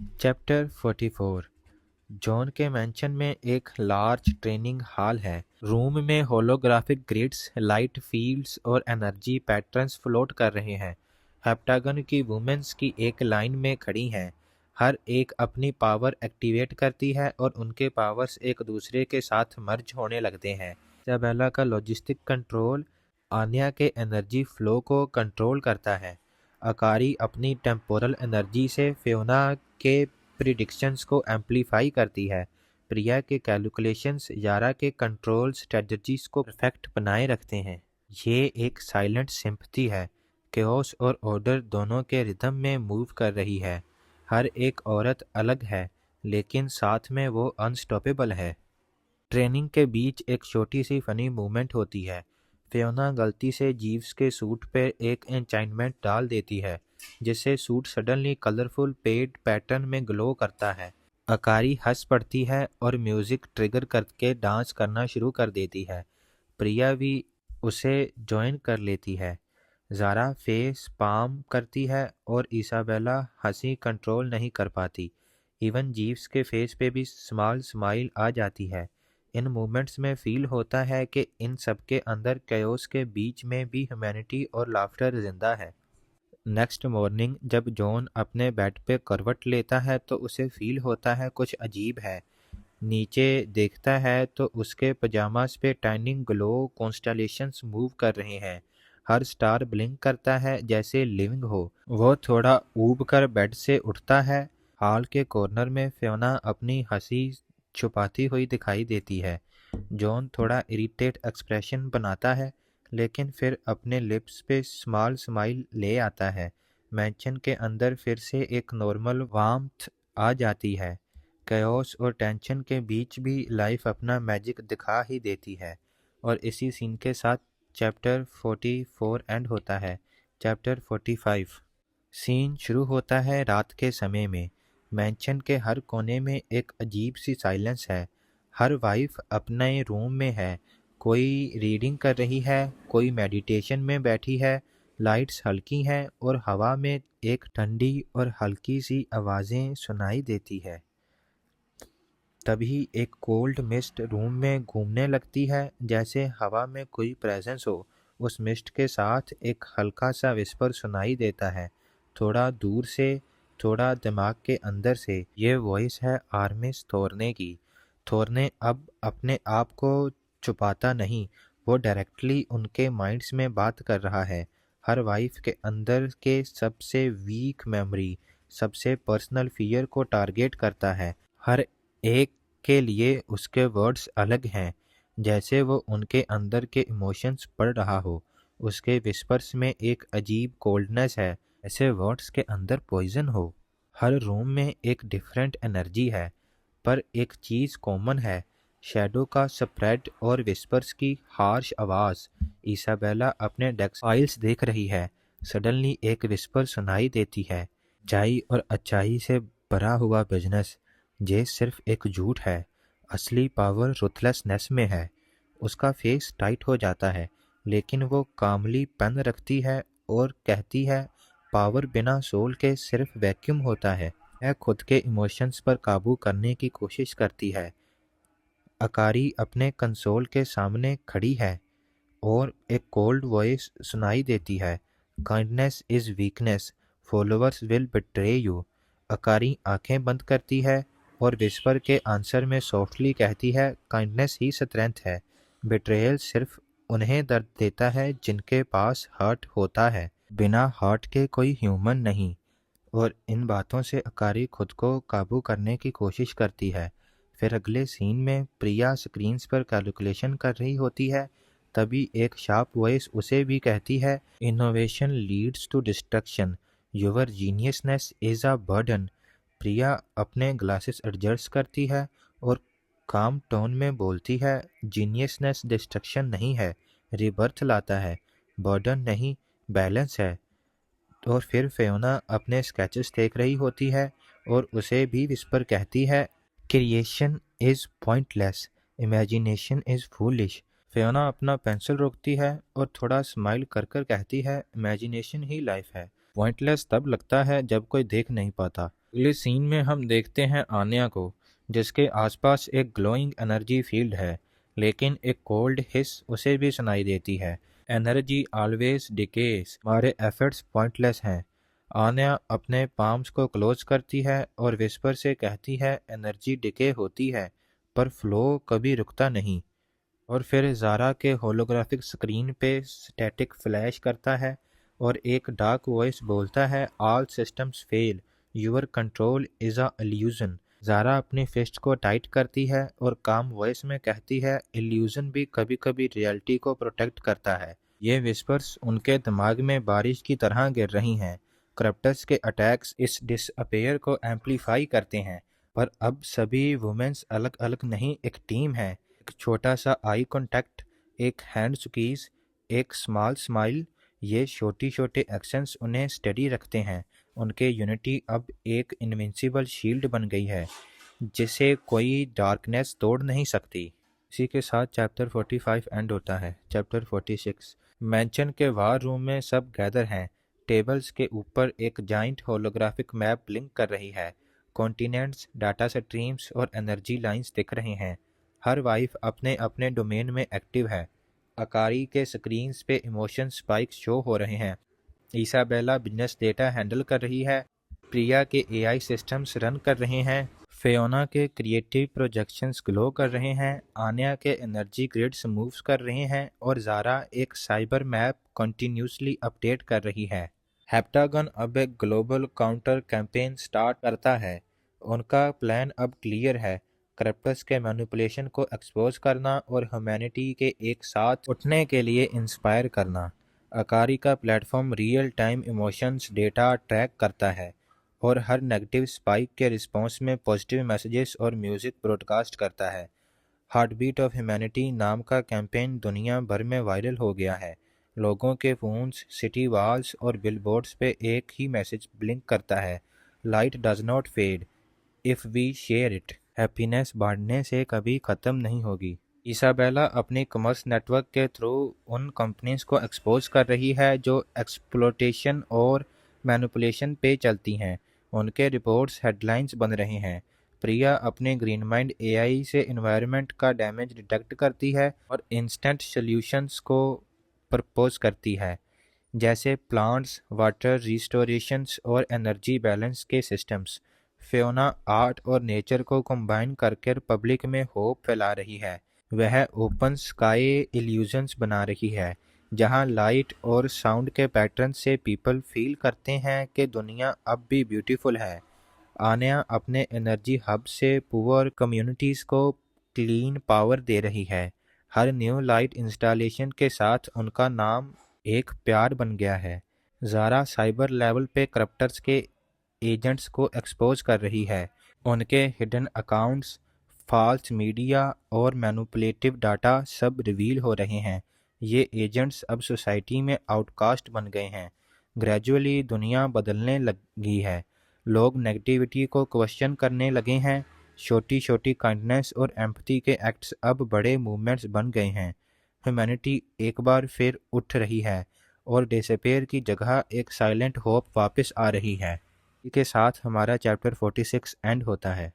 Chapter 44। John के mention में एक लार्ज ट्रेनिंग हॉल है। रूम में होलोग्राफिक ग्रिड्स, लाइट फील्ड्स और एनर्जी पैटर्न्स फ्लोट कर रहे हैं। हेप्टागन की वुमेन्स की एक लाइन में खड़ी हैं। हर एक अपनी पावर एक्टिवेट करती है और उनके पावर्स एक दूसरे के साथ मर्ज होने लगते हैं। इजाबेला का लॉजिस्टिक कंट्रोल आन्या के एनर्जी फ्लो को कंट्रोल करता है। अकारी अपनी टेम्पोरल एनर्जी से फियोना के प्रिडिक्शंस को एम्पलीफाई करती है। प्रिया के कैलकुलेशंस यारा के कंट्रोल स्ट्रेटजीज को परफेक्ट बनाए रखते हैं। ये एक साइलेंट सिंपथी है, केओस और ऑर्डर दोनों के रिदम में मूव कर रही है। हर एक औरत अलग है, लेकिन साथ में वो अनस्टॉपेबल है। ट्रेनिंग के बीच एक छोटी सी फनी मूवमेंट होती है। फियोना गलती से जीव्स के सूट पे एक एन्चांटमेंट डाल देती है, जिससे suit suddenly colourful paid pattern में ग्लो करता है। अकारी हंस पड़ती है और म्यूजिक ट्रिगर करके डांस करना शुरू कर देती है। प्रिया भी उसे ज्वाइन कर लेती है। ज़ारा फेस पाम करती है और इसाबेला हंसी कंट्रोल नहीं कर पाती। इवन जीव्स के फेस पे भी स्मॉल स्माइल आ जाती है। इन मोमेंट्स में फील होता है कि इन सबके अंदर chaos के बीच में भी ह्यूमैनिटी और लाफ्टर जिंदा है। नेक्स्ट मॉर्निंग जब जॉन अपने बेड पे करवट लेता है तो उसे फील होता है कुछ अजीब है। नीचे देखता है तो उसके पजामास पे टाइनी ग्लो कॉन्स्टेलेशंस मूव कर रहे हैं। हर स्टार ब्लिंक करता है जैसे लिविंग हो। वो थोड़ा ऊब कर बेड से उठता है। हॉल के कॉर्नर में फियोना अपनी हंसी छुपाती हुई दिखाई देती है। जॉन थोड़ा इरिटेट एक्सप्रेशन बनाता है, लेकिन फिर अपने लिप्स पे स्मॉल स्माइल ले आता है। मैंशन के अंदर फिर से एक नॉर्मल वार्मथ आ जाती है। chaos और टेंशन के बीच भी लाइफ अपना मैजिक दिखा ही देती है। और इसी सीन के साथ चैप्टर 44 एंड होता है। चैप्टर 45। सीन शुरू होता है रात के समय में। मैंशन के हर कोने में एक अजीब सी साइलेंस है। हर वाइफ अपने रूम में है। कोई रीडिंग कर रही है, कोई मेडिटेशन में बैठी है। लाइट्स हल्की हैं और हवा में एक ठंडी और हल्की सी आवाज़ें सुनाई देती है। तभी एक कोल्ड मिस्ट रूम में घूमने लगती है, जैसे हवा में कोई प्रेजेंस हो। उस मिस्ट के साथ एक हल्का सा विस्पर सुनाई देता है, थोड़ा दूर से, थोड़ा दिमाग के अंदर से। ये वॉइस है आर्मिस थोर्ने की। थोर्ने अब अपने आप को छुपाता नहीं, वो डायरेक्टली उनके माइंड्स में बात कर रहा है। हर वाइफ के अंदर के सबसे वीक मेमोरी, सबसे पर्सनल फियर को टारगेट करता है। हर एक के लिए उसके वर्ड्स अलग हैं, जैसे वो उनके अंदर के इमोशंस पढ़ रहा हो। उसके विस्पर्स में एक अजीब कोल्डनेस है, जैसे वर्ड्स के अंदर पॉइजन हो। हर रूम में एक डिफरेंट एनर्जी है, पर एक चीज़ कॉमन है, शैडो का स्प्रेड और विस्पर्स की हार्श आवाज़। इसाबेला अपने डेस्क फाइल्स देख रही है। सडनली एक विस्पर सुनाई देती है, सच्चाई और अच्छाई से भरा हुआ बिजनेस, ये सिर्फ एक झूठ है। असली पावर रुथलेसनेस में है। उसका फेस टाइट हो जाता है, लेकिन वो कामली पेन रखती है और कहती है, पावर बिना सोल के सिर्फ वैक्यूम होता है। वह खुद के इमोशंस पर काबू करने की कोशिश करती है। अकारी अपने कंसोल के सामने खड़ी है और एक कोल्ड वॉइस सुनाई देती है, kindness is weakness, followers will betray you. Akari आंखें बंद करती है और विस्पर के आंसर में सॉफ्टली कहती है, काइंडनेस ही स्ट्रेंथ है। बिट्रेयल सिर्फ उन्हें दर्द देता है जिनके पास हार्ट होता है, बिना हार्ट के कोई ह्यूमन नहीं। और इन बातों से अकारी खुद को काबू करने की कोशिश करती है। फिर अगले सीन में प्रिया स्क्रीन्स पर कैलकुलेशन कर रही होती है। तभी एक शार्प वॉइस उसे भी कहती है, innovation leads to destruction, your geniusness is a burden. Priya अपने ग्लासेस एडजस्ट करती है और काम टोन में बोलती है, जीनियसनेस डिस्ट्रक्शन नहीं है, रिबर्थ लाता है, बर्डन नहीं, बैलेंस है। और फिर फियोना अपने स्केचेस देख रही होती है और उसे भी विस्पर कहती है, creation is pointless, imagination is foolish. Fiona अपना पेंसिल रोकती है और थोड़ा स्माइल कर कर कहती है, इमेजिनेशन ही लाइफ है। पॉइंटलेस तब लगता है जब कोई देख नहीं पाता। अगले सीन में हम देखते हैं आन्या को, जिसके आसपास एक ग्लोइंग एनर्जी फील्ड है, लेकिन एक कोल्ड हिस उसे भी सुनाई देती है। एनर्जी ऑलवेज डिकेस, हमारे एफर्ट्स पॉइंटलेस हैं। आन्या अपने पाम्स को क्लोज करती है और विस्पर से कहती है एनर्जी डिके होती है, पर फ्लो कभी रुकता नहीं। और फिर ज़ारा के होलोग्राफिक स्क्रीन पे स्टैटिक फ्लैश करता है और एक डार्क वॉइस बोलता है all systems fail, your control is a illusion. Zara अपनी फिस्ट को टाइट करती है और काम वॉइस में कहती है इल्यूजन भी कभी कभी रियलिटी को प्रोटेक्ट करता है। ये विस्पर्स उनके दिमाग में बारिश की तरह गिर रही हैं। करप्टर्स के अटैक्स इस डिसअपेयर को एम्पलीफाई करते हैं, पर अब सभी वुमेन्स अलग अलग नहीं, एक टीम है। एक छोटा सा आई कांटेक्ट, एक हैंड स्क्वीज, एक स्मॉल स्माइल, ये छोटी छोटे एक्शंस उन्हें स्टेडी रखते हैं। उनके यूनिटी अब एक इनविंसिबल शील्ड बन गई है, जिसे कोई डार्कनेस तोड़ नहीं सकती। इसी के साथ चैप्टर 45 एंड होता है। चैप्टर 46, मैंशन के वार रूम में सब गैदर हैं। टेबल्स के ऊपर एक जाइंट होलोग्राफिक मैप ब्लिंक कर रही है। कॉन्टिनेंट्स, डाटा स्ट्रीम्स और एनर्जी लाइंस दिख रहे हैं। हर वाइफ अपने अपने डोमेन में एक्टिव है। अकारी के स्क्रीन्स पे इमोशन स्पाइक्स शो हो रहे हैं। इसाबेला बिजनेस डेटा हैंडल कर रही है। प्रिया के एआई सिस्टम्स रन कर रहे हैं। फियोना के क्रिएटिव प्रोजेक्शंस ग्लो कर रहे हैं। आन्या के एनर्जी ग्रिड्स मूव्स कर रहे हैं और ज़ारा एक साइबर मैप कंटिन्यूसली अपडेट कर रही है। हेप्टागन अब एक ग्लोबल काउंटर कैंपेन स्टार्ट करता है। उनका प्लान अब क्लियर है, करप्टस के मैनिपुलेशन को एक्सपोज करना और ह्यूमैनिटी के एक साथ उठने के लिए इंस्पायर करना। अकारी का platform real time emotions data track करता है और हर नेगेटिव स्पाइक के रिस्पॉन्स में पॉजिटिव मैसेजेस और म्यूजिक ब्रॉडकास्ट करता है। हार्टबीट ऑफ ह्यूमैनिटी नाम का कैंपेन दुनिया भर में वायरल हो गया है। लोगों के फोन्स, सिटी वॉल्स और बिलबोर्ड्स पे एक ही मैसेज ब्लिंक करता है, light does not fade if we share it. Happiness बांटने से कभी ख़त्म नहीं होगी। इसाबेला अपनी कॉमर्स नेटवर्क के थ्रू उन कंपनीज को एक्सपोज कर रही है जो एक्सप्लोटेशन और मैनिपुलेशन पे चलती हैं। उनके रिपोर्ट्स हेडलाइंस बन रहे हैं। प्रिया अपने ग्रीन माइंड एआई से एनवायरनमेंट का डैमेज डिटेक्ट करती है और इंस्टेंट सॉल्यूशंस को प्रपोज करती है, जैसे प्लांट्स, वाटर रिस्टोरेशंस और एनर्जी बैलेंस के सिस्टम्स। फियोना आर्ट और नेचर को कंबाइन करके पब्लिक में होप फैला रही है। वह ओपन स्काई इल्यूजन्स बना रही है, जहां लाइट और साउंड के पैटर्न से पीपल फील करते हैं कि दुनिया अब भी ब्यूटीफुल है। आन्या अपने एनर्जी हब से पुअर कम्युनिटीज़ को क्लीन पावर दे रही है। हर न्यू लाइट इंस्टॉलेशन के साथ उनका नाम एक प्यार बन गया है। ज़ारा साइबर लेवल पे करप्टर्स के एजेंट्स को एक्सपोज कर रही है। उनके हिडन अकाउंट्स, फॉल्स मीडिया और मैनिपुलेटिव डाटा सब रिवील हो रहे हैं। ये एजेंट्स अब सोसाइटी में आउटकास्ट बन गए हैं। ग्रेजुअली दुनिया बदलने लगी है। लोग नेगेटिविटी को क्वेश्चन करने लगे हैं। छोटी छोटी काइंडनेस और एम्पैथी के एक्ट्स अब बड़े मूवमेंट्स बन गए हैं। ह्यूमैनिटी एक बार फिर उठ रही है और डिसअपेयर की जगह एक साइलेंट होप वापस आ रही है। इसी के साथ हमारा चैप्टर 46 एंड होता है।